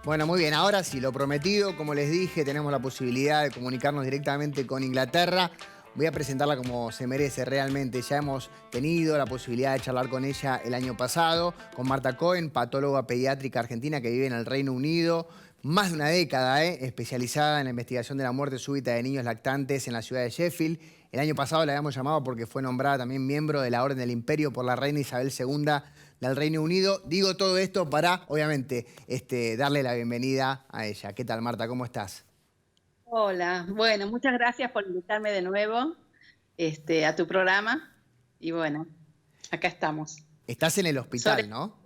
Bueno, muy bien. Ahora sí, lo prometido, como les dije, tenemos la posibilidad de comunicarnos directamente con Inglaterra. Voy a presentarla como se merece realmente. Ya hemos tenido la posibilidad de charlar con ella el año pasado, con Marta Cohen, patóloga pediátrica argentina que vive en el Reino Unido. Más de una década, especializada en la investigación de la muerte súbita de niños lactantes en la ciudad de Sheffield. El año pasado la habíamos llamado porque fue nombrada también miembro de la Orden del Imperio por la reina Isabel II del Reino Unido. Digo todo esto para, obviamente, darle la bienvenida a ella. ¿Qué tal, Marta? ¿Cómo estás? Hola, bueno, muchas gracias por invitarme de nuevo a tu programa y bueno, acá estamos. Estás en el Sobre, hospital, ¿no?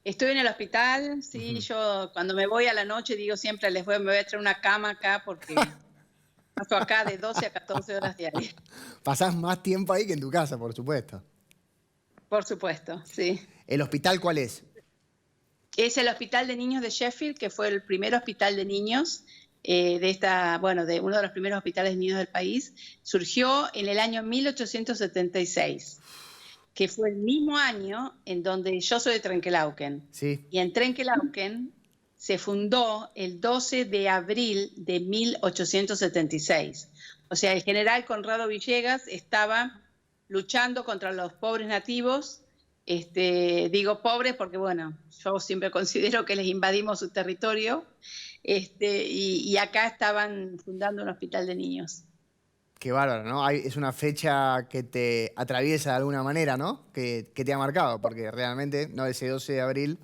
estoy en el hospital, sí, Ujú. yo cuando me voy a la noche digo siempre me voy a traer una cama acá porque paso acá de 12 a 14 horas diarias. Pasás más tiempo ahí que en tu casa, por supuesto. Por supuesto, sí. ¿El hospital cuál es? Es el Hospital de Niños de Sheffield, que fue el primer hospital de niños de uno de los primeros hospitales de niños del país. Surgió en el año 1876. Que fue el mismo año en donde yo soy de Trenkelauken. Sí. Y en Trenkelauken se fundó el 12 de abril de 1876. O sea, el general Conrado Villegas estaba luchando contra los pobres nativos. Digo pobres porque, bueno, yo siempre considero que les invadimos su territorio. Y acá estaban fundando un hospital de niños. Qué bárbaro, ¿no? Es una fecha que te atraviesa de alguna manera, ¿no? Que te ha marcado, porque realmente, ¿no? Ese 12 de abril.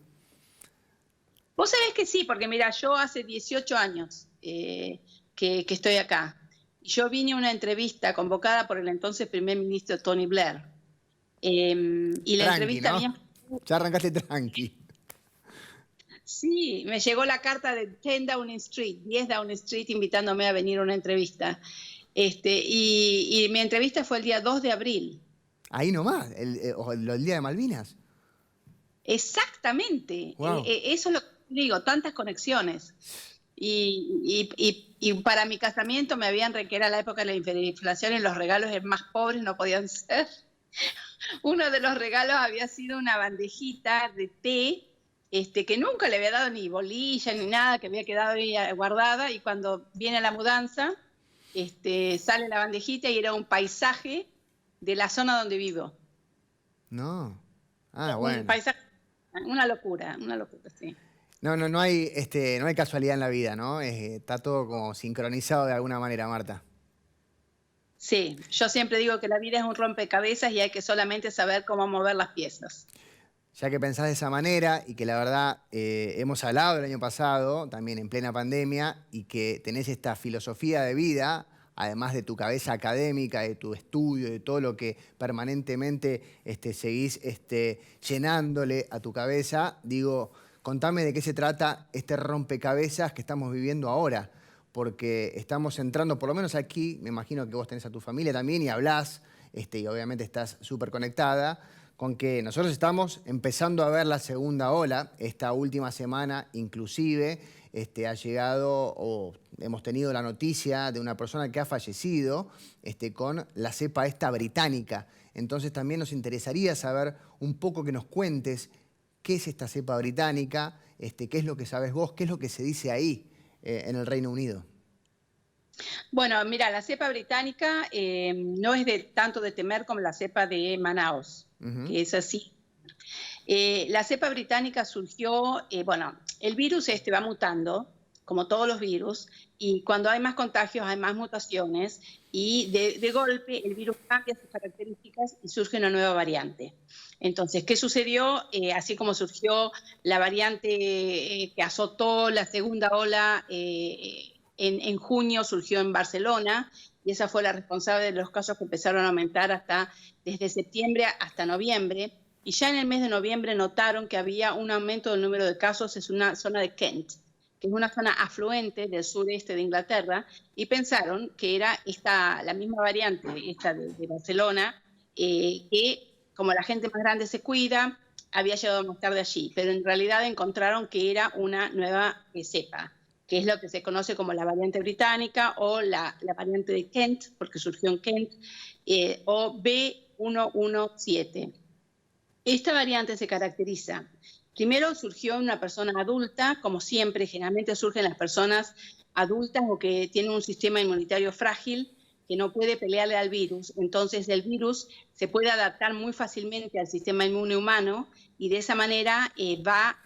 Vos sabés que sí, porque mira, yo hace 18 años que estoy acá. Yo vine a una entrevista convocada por el entonces primer ministro Tony Blair. Y la Tranqui, entrevista ¿no? bien... Ya arrancaste tranqui. Sí, me llegó la carta de 10 Downing Street, 10 Downing Street, invitándome a venir a una entrevista. Y mi entrevista fue el día 2 de abril. Ahí nomás, el día de Malvinas. Exactamente, Wow. eso es lo que digo, tantas conexiones. Y para mi casamiento me habían que era la época de la hiperinflación y los regalos más pobres no podían ser. Uno de los regalos había sido una bandejita de té, que nunca le había dado ni bolilla ni nada, que había quedado ahí guardada, y cuando viene la mudanza, sale la bandejita y era un paisaje de la zona donde vivo. No. Ah, Un bueno. paisaje, una locura, sí. No hay, no hay casualidad en la vida, ¿no? Está todo como sincronizado de alguna manera, Marta. Sí, yo siempre digo que la vida es un rompecabezas y hay que solamente saber cómo mover las piezas. Ya que pensás de esa manera y que la verdad hemos hablado el año pasado, también en plena pandemia, y que tenés esta filosofía de vida, además de tu cabeza académica, de tu estudio, de todo lo que permanentemente seguís llenándole a tu cabeza, digo, contame de qué se trata este rompecabezas que estamos viviendo ahora, porque estamos entrando, por lo menos aquí, me imagino que vos tenés a tu familia también y hablás, y obviamente estás súper conectada, con que nosotros estamos empezando a ver la segunda ola. Esta última semana inclusive ha llegado o hemos tenido la noticia de una persona que ha fallecido con la cepa esta británica. Entonces también nos interesaría saber un poco que nos cuentes qué es esta cepa británica, qué es lo que sabes vos, qué es lo que se dice ahí en el Reino Unido. Bueno, mira, la cepa británica no es tanto de temer como la cepa de Manaus, Ujú. que es así. La cepa británica surgió, bueno, el virus va mutando, como todos los virus, y cuando hay más contagios hay más mutaciones, y de golpe el virus cambia sus características y surge una nueva variante. Entonces, ¿qué sucedió? Así como surgió la variante que azotó la segunda ola en junio, surgió en Barcelona, y esa fue la responsable de los casos que empezaron a aumentar desde septiembre hasta noviembre. Y ya en el mes de noviembre notaron que había un aumento del número de casos en una zona de Kent, que es una zona afluente del sureste de Inglaterra, y pensaron que era la misma variante, esta de Barcelona, que como la gente más grande se cuida, había llegado más tarde allí, pero en realidad encontraron que era una nueva cepa, que es lo que se conoce como la variante británica o la variante de Kent, porque surgió en Kent, o B117. Esta variante se caracteriza Primero surgió en una persona adulta, como siempre, generalmente surgen las personas adultas o que tienen un sistema inmunitario frágil que no puede pelearle al virus. Entonces el virus se puede adaptar muy fácilmente al sistema inmune humano y de esa manera va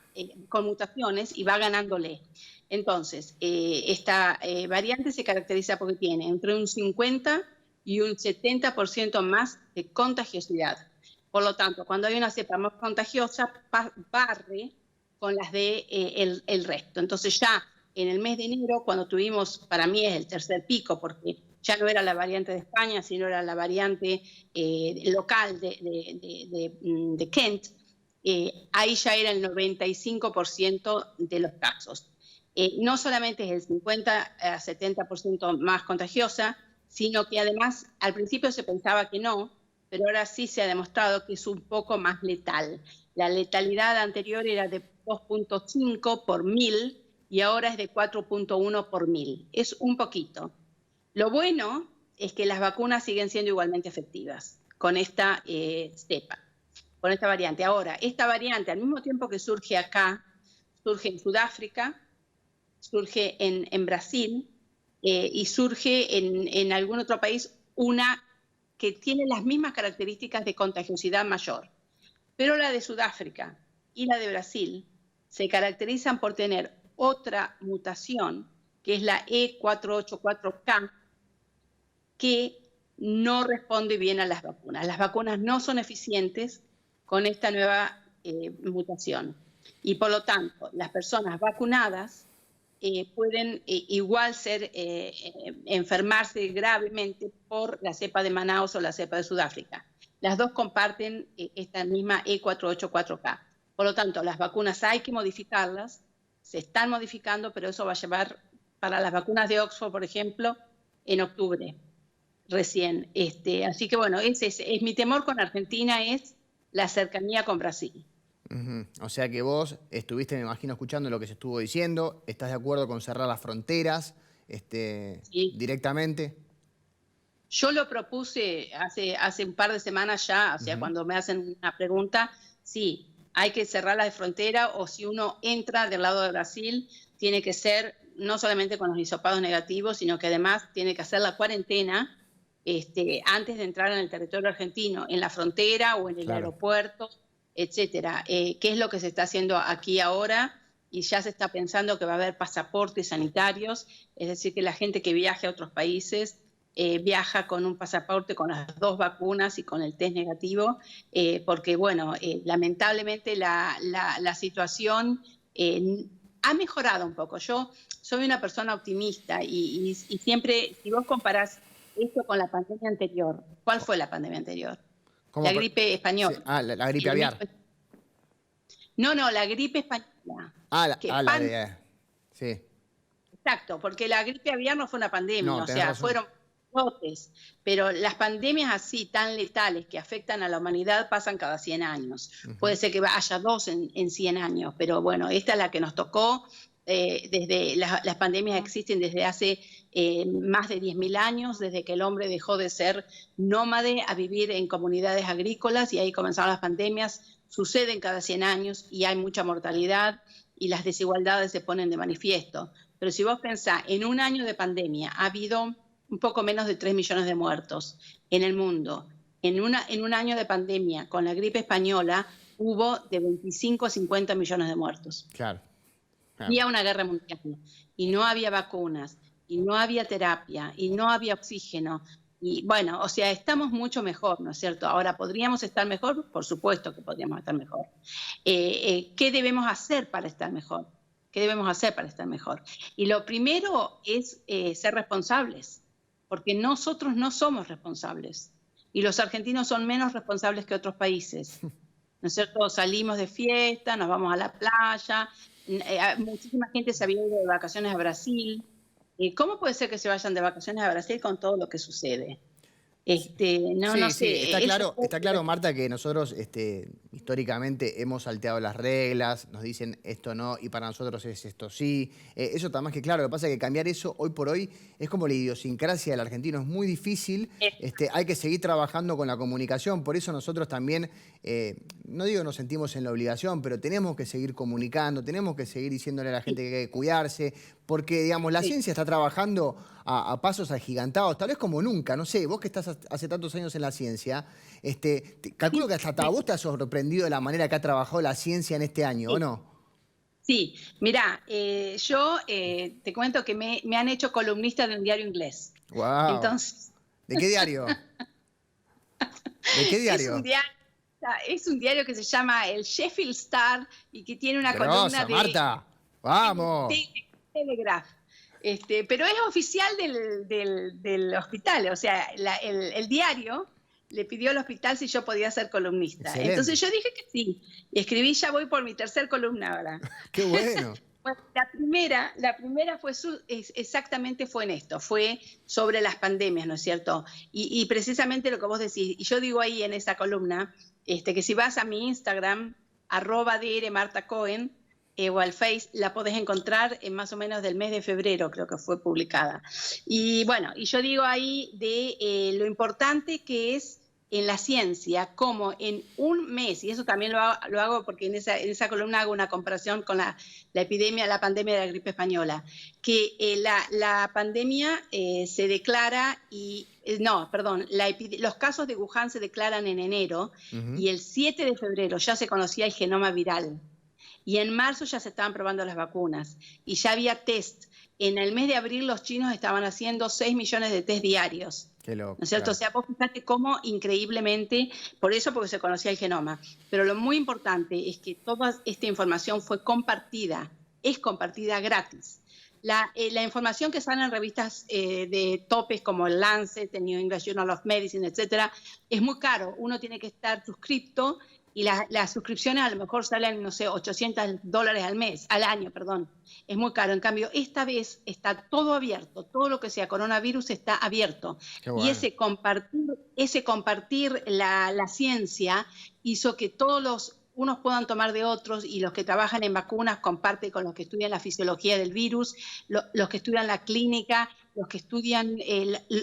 con mutaciones y va ganándole. Entonces, esta variante se caracteriza porque tiene entre un 50 y un 70% más de contagiosidad. Por lo tanto, cuando hay una cepa más contagiosa, barre con las de el resto. Entonces ya en el mes de enero, cuando tuvimos, para mí es el tercer pico, porque ya no era la variante de España, sino era la variante local de Kent, ahí ya era el 95% de los casos. No solamente es el 50 a 70% más contagiosa, sino que además al principio se pensaba que no, pero ahora sí se ha demostrado que es un poco más letal. La letalidad anterior era de 2.5 por 1000 y ahora es de 4.1 por 1000. Es un poquito. Lo bueno es que las vacunas siguen siendo igualmente efectivas con esta cepa, con esta variante. Ahora, esta variante, al mismo tiempo que surge acá, surge en Sudáfrica, surge en Brasil y surge en algún otro país, una que tiene las mismas características de contagiosidad mayor. Pero la de Sudáfrica y la de Brasil se caracterizan por tener otra mutación, que es la E484K, que no responde bien a las vacunas. Las vacunas no son eficientes con esta nueva mutación. Y por lo tanto, las personas vacunadas pueden igual enfermarse gravemente por la cepa de Manaus o la cepa de Sudáfrica. Las dos comparten esta misma E484K. Por lo tanto, las vacunas hay que modificarlas, se están modificando, pero eso va a llevar, para las vacunas de Oxford, por ejemplo, en octubre recién. Así que bueno, es mi temor con Argentina es la cercanía con Brasil. O sea que vos estuviste, me imagino, escuchando lo que se estuvo diciendo. ¿Estás de acuerdo con cerrar las fronteras sí. directamente? Yo lo propuse hace un par de semanas ya, o sea, cuando me hacen una pregunta, sí, hay que cerrar la frontera o si uno entra del lado de Brasil, tiene que ser no solamente con los hisopados negativos, sino que además tiene que hacer la cuarentena antes de entrar en el territorio argentino, en la frontera o en el aeropuerto, etcétera. ¿Qué es lo que se está haciendo aquí ahora? Y ya se está pensando que va a haber pasaportes sanitarios, es decir, que la gente que viaje a otros países viaja con un pasaporte con las dos vacunas y con el test negativo, porque, bueno, lamentablemente la situación ha mejorado un poco. Yo soy una persona optimista y siempre, si vos comparás esto con la pandemia anterior, ¿cuál fue la pandemia anterior? La gripe española. Sí. Ah, la gripe aviar. No, la gripe española. Sí. Exacto, porque la gripe aviar no fue una pandemia, No, o sea, razón. fueron brotes, pero las pandemias así tan letales que afectan a la humanidad pasan cada 100 años. Puede ser que haya dos en 100 años, pero bueno, esta es la que nos tocó. Las pandemias existen desde hace más de 10.000 años, desde que el hombre dejó de ser nómade a vivir en comunidades agrícolas y ahí comenzaron las pandemias. Suceden cada 100 años y hay mucha mortalidad y las desigualdades se ponen de manifiesto. Pero si vos pensás, en un año de pandemia ha habido un poco menos de 3 millones de muertos en el mundo. En un año de pandemia con la gripe española hubo de 25 a 50 millones de muertos. Claro. Había una guerra mundial y no había vacunas y no había terapia y no había oxígeno. Y bueno, o sea, estamos mucho mejor, ¿no es cierto? Ahora, ¿podríamos estar mejor? Por supuesto que podríamos estar mejor. ¿Qué debemos hacer para estar mejor? ¿Qué debemos hacer para estar mejor? Y lo primero es ser responsables, porque nosotros no somos responsables y los argentinos son menos responsables que otros países, ¿no es cierto? Salimos de fiesta, nos vamos a la playa, muchísima gente se había ido de vacaciones a Brasil. ¿Cómo puede ser que se vayan de vacaciones a Brasil con todo lo que sucede? No sé. Está claro, Marta, que nosotros históricamente hemos salteado las reglas, nos dicen esto no y para nosotros es esto sí. Eso está más que claro. Lo que pasa es que cambiar eso hoy por hoy es como la idiosincrasia del argentino, es muy difícil. Hay que seguir trabajando con la comunicación. Por eso nosotros también no digo nos sentimos en la obligación, pero tenemos que seguir comunicando, tenemos que seguir diciéndole a la gente que hay que cuidarse, porque, digamos, la Sí. ciencia está trabajando pasos agigantados, tal vez como nunca, no sé, vos que estás hace tantos años en la ciencia, calculo que hasta a vos te has sorprendido de la manera que ha trabajado la ciencia en este año, ¿o Sí. no? Sí, mira, yo te cuento que me han hecho columnista de un diario inglés. Wow. Entonces, ¿De qué diario? ¿De qué es un diario? diario, es un diario que se llama el Sheffield Star y que tiene una columna Grosa, Marta. de Vamos. Telegraph. Pero es oficial del hospital, o sea, el diario le pidió al hospital si yo podía ser columnista. Excelente. Entonces yo dije que sí, y escribí, ya voy por mi tercer columna ahora. Qué bueno. Bueno, la primera exactamente fue en esto, fue sobre las pandemias, ¿no es cierto? Y precisamente lo que vos decís, y yo digo ahí en esa columna, que si vas a mi Instagram, @drmartacohen, o al Face, la podés encontrar en más o menos del mes de febrero, creo que fue publicada. Y bueno, y yo digo ahí de lo importante que es en la ciencia, como en un mes, y eso también lo hago porque en esa columna hago una comparación con la pandemia de la gripe española, que la pandemia se declara no, perdón, los casos de Wuhan se declaran en enero Ujú. y el 7 de febrero ya se conocía el genoma viral. Y en marzo ya se estaban probando las vacunas y ya había test. En el mes de abril los chinos estaban haciendo 6 millones de test diarios. Qué ¿No loco, es cierto? O claro. sea, vos fíjate cómo increíblemente, por eso porque se conocía el genoma, pero lo muy importante es que toda esta información fue compartida, es compartida gratis. La información que sale en revistas de topes como el Lancet, el New England Journal of Medicine, etcétera, es muy caro. Uno tiene que estar suscripto y las suscripciones a lo mejor salen, no sé, $800 al año, perdón. Es muy caro. En cambio, esta vez está todo abierto, todo lo que sea coronavirus está abierto. Qué Y bueno. ese compartir la ciencia hizo que unos puedan tomar de otros y los que trabajan en vacunas comparten con los que estudian la fisiología del virus, los que estudian la clínica, los que estudian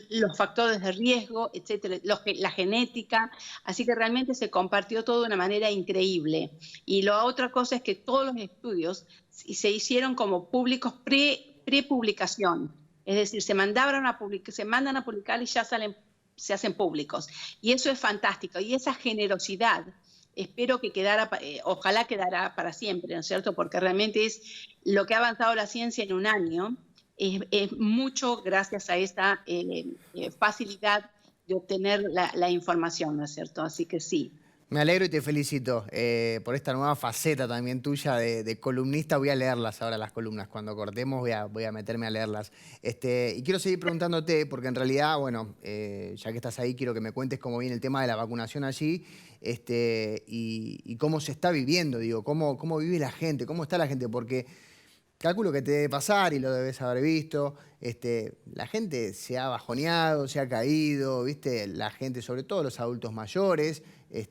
los factores de riesgo, etcétera, la genética. Así que realmente se compartió todo de una manera increíble. Y la otra cosa es que todos los estudios se hicieron como públicos pre-publicación. Es decir, se mandan a publicar y ya se hacen públicos. Y eso es fantástico. Y esa generosidad espero que ojalá quedará para siempre, ¿no es cierto? Porque realmente es lo que ha avanzado la ciencia en un año, es mucho gracias a esta facilidad de obtener la información, ¿no es cierto? Así que sí. Me alegro y te felicito por esta nueva faceta también tuya de columnista. Voy a leerlas ahora las columnas. Cuando cortemos voy a meterme a leerlas. Y quiero seguir preguntándote, porque en realidad, bueno, ya que estás ahí, quiero que me cuentes cómo viene el tema de la vacunación allí y cómo se está viviendo, digo, cómo vive la gente, cómo está la gente, porque calculo que te debe pasar y lo debes haber visto. La gente se ha bajoneado, se ha caído, ¿viste? La gente, sobre todo los adultos mayores,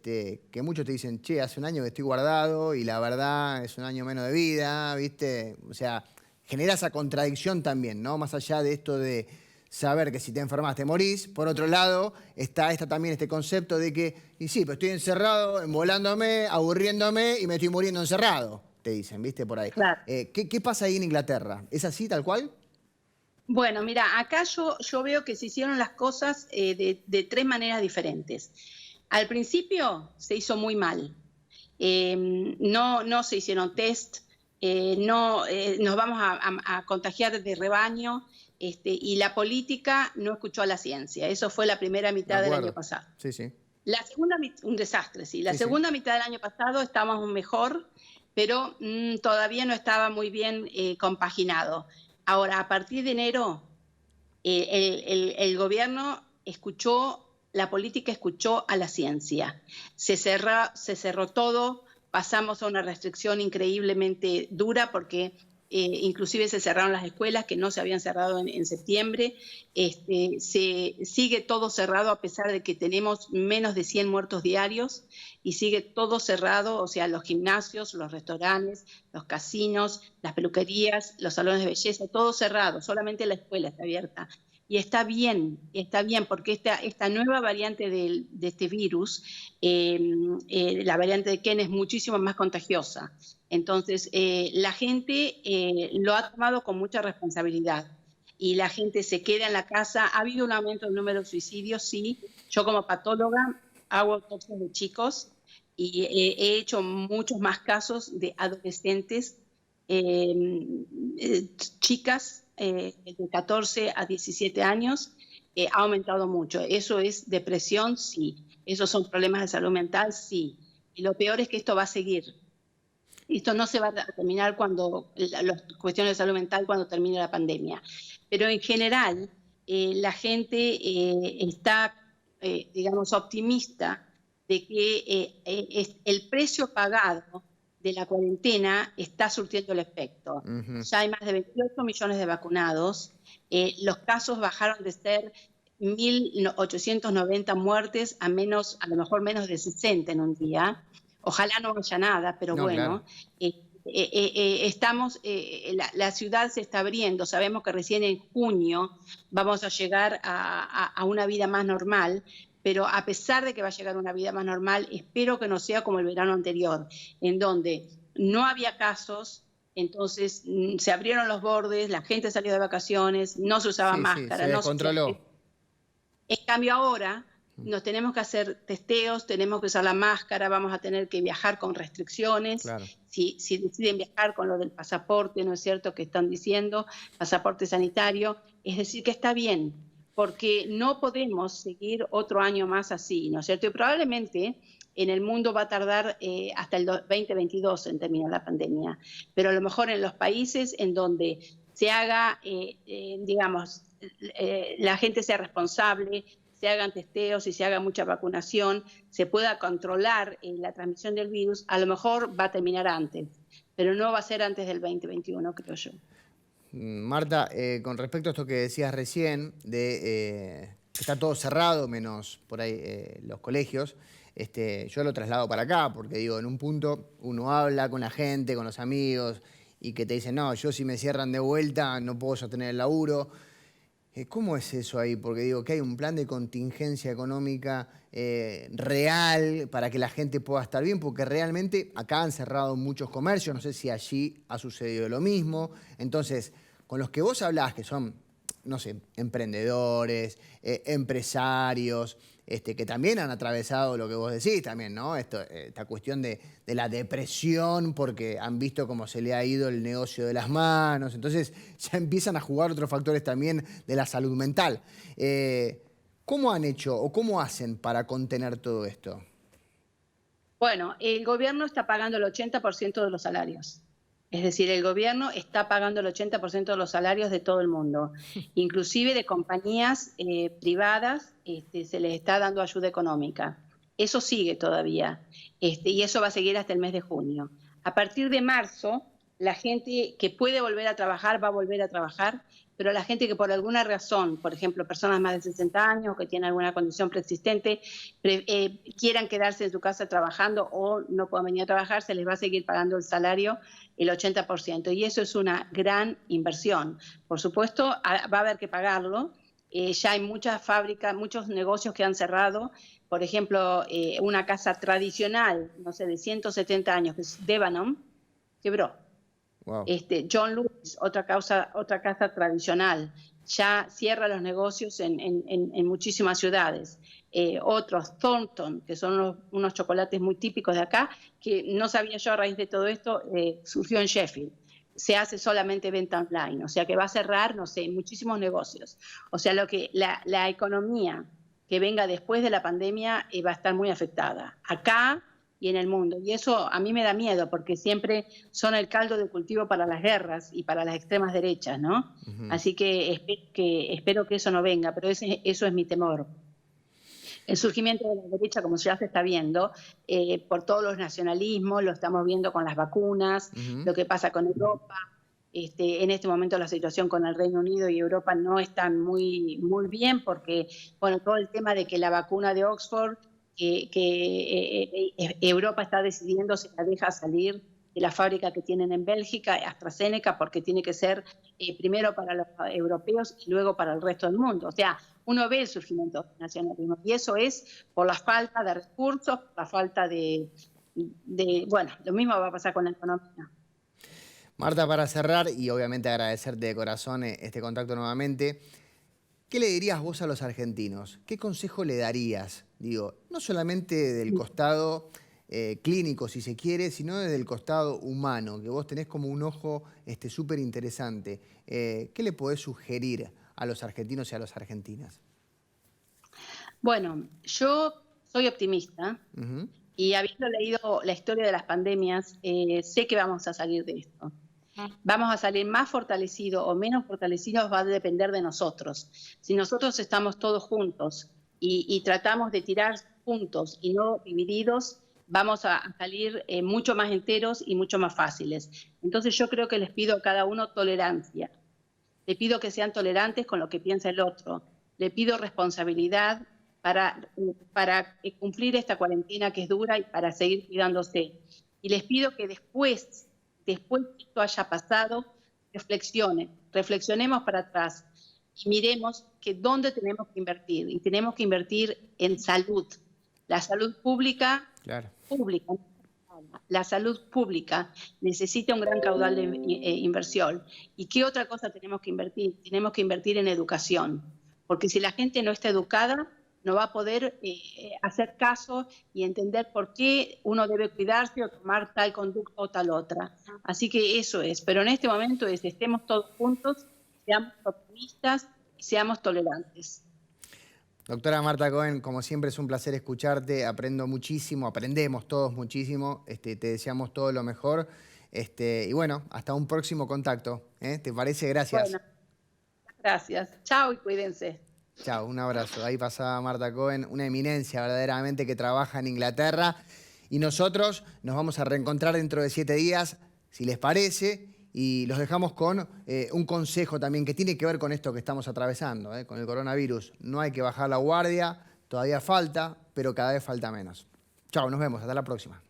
que muchos te dicen, che, hace un año que estoy guardado y la verdad es un año menos de vida, ¿viste? O sea, genera esa contradicción también, ¿no? Más allá de esto de saber que si te enfermas te morís. Por otro lado, está también este concepto de que, y sí, pero estoy encerrado, envolándome, aburriéndome y me estoy muriendo encerrado, te dicen, ¿viste? Por ahí. Claro. ¿Qué pasa ahí en Inglaterra? ¿Es así, tal cual? Bueno, mira, acá yo veo que se hicieron las cosas de tres maneras diferentes. Al principio se hizo muy mal. No se hicieron test, nos vamos a contagiar de rebaño, y la política no escuchó a la ciencia. Eso fue la primera De mitad del año acuerdo. pasado. Sí, sí. La segunda, un desastre, sí. La Sí, sí. segunda mitad del año pasado estábamos mejor, pero todavía no estaba muy bien compaginado. Ahora, a partir de enero, el gobierno la política escuchó a la ciencia. Se cerró todo, pasamos a una restricción increíblemente dura porque inclusive se cerraron las escuelas que no se habían cerrado en septiembre. Se sigue todo cerrado a pesar de que tenemos menos de 100 muertos diarios y sigue todo cerrado, o sea, los gimnasios, los restaurantes, los casinos, las peluquerías, los salones de belleza, todo cerrado, solamente la escuela está abierta. y está bien, porque esta nueva variante de este virus, la variante de Kent, es muchísimo más contagiosa. Entonces, la gente lo ha tomado con mucha responsabilidad y la gente se queda en la casa. Ha habido un aumento del número de suicidios, sí. Yo como patóloga hago autopsias de chicos y he hecho muchos más casos de adolescentes, chicas de 14 a 17 años. Ha aumentado mucho. ¿Eso es depresión? Sí. ¿Esos son problemas de salud mental? Sí. Y lo peor es que esto va a seguir. Esto no se va a terminar cuando las cuestiones de salud mental cuando termine la pandemia. Pero en general, la gente está, digamos, optimista de que el precio pagado de la cuarentena está surtiendo el efecto. Ya hay más de 28 millones de vacunados. Los casos bajaron de ser 1.890 muertes a lo mejor menos de 60 en un día. Ojalá no haya nada, pero no, bueno, claro. Estamos, la ciudad se está abriendo, sabemos que recién en junio vamos a llegar a una vida más normal, pero a pesar de que va a llegar una vida más normal, espero que no sea como el verano anterior, en donde no había casos, entonces se abrieron los bordes, la gente salió de vacaciones, no se usaba máscara. Se descontroló. En cambio ahora nos tenemos que hacer testeos, tenemos que usar la máscara, vamos a tener que viajar con restricciones. Claro. Si deciden viajar con lo del pasaporte, ¿no es cierto?, que están diciendo, pasaporte sanitario, es decir, que está bien, porque no podemos seguir otro año más así, ¿no es cierto? Y probablemente en el mundo va a tardar hasta el 2022 en terminar la pandemia, pero a lo mejor en los países en donde se haga, digamos, la gente sea responsable, se hagan testeos y se haga mucha vacunación, se pueda controlar la transmisión del virus, a lo mejor va a terminar antes, pero no va a ser antes del 2021, creo yo. Marta, con respecto a esto que decías recién, de que está todo cerrado, menos por ahí los colegios, yo lo traslado para acá, porque digo, en un punto uno habla con la gente, con los amigos, y que te dicen, no, yo si me cierran de vuelta no puedo sostener el laburo. ¿Cómo es eso ahí? Porque digo que hay un plan de contingencia económica real para que la gente pueda estar bien, porque realmente acá han cerrado muchos comercios, no sé si allí ha sucedido lo mismo. Entonces, con los que vos hablás, que son, no sé, emprendedores, empresarios, que también han atravesado lo que vos decís también, ¿no? Esta cuestión de la depresión porque han visto cómo se le ha ido el negocio de las manos. Entonces ya empiezan a jugar otros factores también de la salud mental. ¿Cómo han hecho o cómo hacen para contener todo esto? Bueno, el gobierno está pagando el 80% de los salarios. Es decir, el gobierno está pagando el 80% de los salarios de todo el mundo, inclusive de compañías privadas, se les está dando ayuda económica. Eso sigue todavía, y eso va a seguir hasta el mes de junio. A partir de marzo, la gente que puede volver a trabajar va a volver a trabajar, pero la gente que por alguna razón, por ejemplo, personas más de 60 años que tienen alguna condición preexistente, quieran quedarse en su casa trabajando o no puedan venir a trabajar, se les va a seguir pagando el salario el 80%. Y eso es una gran inversión. Por supuesto, va a haber que pagarlo. Ya hay muchas fábricas, muchos negocios que han cerrado. Por ejemplo, una casa tradicional, no sé, de 170 años, que es Debenhams, quebró. Wow. John Lewis, otra casa tradicional, ya cierra los negocios en muchísimas ciudades. Otros, Thornton, que son unos chocolates muy típicos de acá, que no sabía yo a raíz de todo esto, surgió en Sheffield. Se hace solamente venta online, o sea que va a cerrar, no sé, muchísimos negocios. O sea, la economía que venga después de la pandemia va a estar muy afectada. Acá y en el mundo. Y eso a mí me da miedo, porque siempre son el caldo de cultivo para las guerras y para las extremas derechas, ¿no? Así que espero que eso no venga, pero eso es mi temor. El surgimiento de la derecha, como ya se está viendo, por todos los nacionalismos, lo estamos viendo con las vacunas, lo que pasa con Europa. En este momento la situación con el Reino Unido y Europa no está muy bien, porque, bueno, todo el tema de que la vacuna de Oxford, que Europa está decidiendo si la deja salir de la fábrica que tienen en Bélgica, AstraZeneca, porque tiene que ser primero para los europeos y luego para el resto del mundo. O sea, uno ve el surgimiento del nacionalismo y eso es por la falta de recursos, por la falta bueno, lo mismo va a pasar con la economía. Marta, para cerrar y obviamente agradecerte de corazón este contacto nuevamente, ¿qué le dirías vos a los argentinos? ¿Qué consejo le darías? Digo, no solamente del costado clínico, si se quiere, sino desde el costado humano, que vos tenés como un ojo súper interesante. ¿Qué le podés sugerir a los argentinos y a las argentinas? Bueno, yo soy optimista y habiendo leído la historia de las pandemias, sé que vamos a salir de esto. Vamos a salir más fortalecidos o menos fortalecidos, va a depender de nosotros. Si nosotros estamos todos juntos y tratamos de tirar juntos y no divididos, vamos a salir mucho más enteros y mucho más fáciles. Entonces yo creo que les pido a cada uno tolerancia. Le pido que sean tolerantes con lo que piensa el otro. Le pido responsabilidad para cumplir esta cuarentena que es dura y para seguir cuidándose. Y les pido que después que esto haya pasado, reflexionemos para atrás y miremos que dónde tenemos que invertir. Y tenemos que invertir en salud. La salud pública, Claro. La salud pública necesita un gran caudal de inversión. ¿Y qué otra cosa tenemos que invertir? Tenemos que invertir en educación, porque si la gente no está educada, no va a poder hacer caso y entender por qué uno debe cuidarse o tomar tal conducta o tal otra. Así que eso es. Pero en este momento estemos todos juntos, seamos optimistas y seamos tolerantes. Doctora Marta Cohen, como siempre es un placer escucharte, aprendo muchísimo, aprendemos todos muchísimo, te deseamos todo lo mejor y bueno, hasta un próximo contacto, ¿te parece? Gracias. Bueno, gracias. Chao y cuídense. Chao, un abrazo. Ahí pasaba Marta Cohen, una eminencia verdaderamente que trabaja en Inglaterra y nosotros nos vamos a reencontrar dentro de 7 días, si les parece. Y los dejamos con un consejo también que tiene que ver con esto que estamos atravesando, con el coronavirus. No hay que bajar la guardia, todavía falta, pero cada vez falta menos. Chao, nos vemos, hasta la próxima.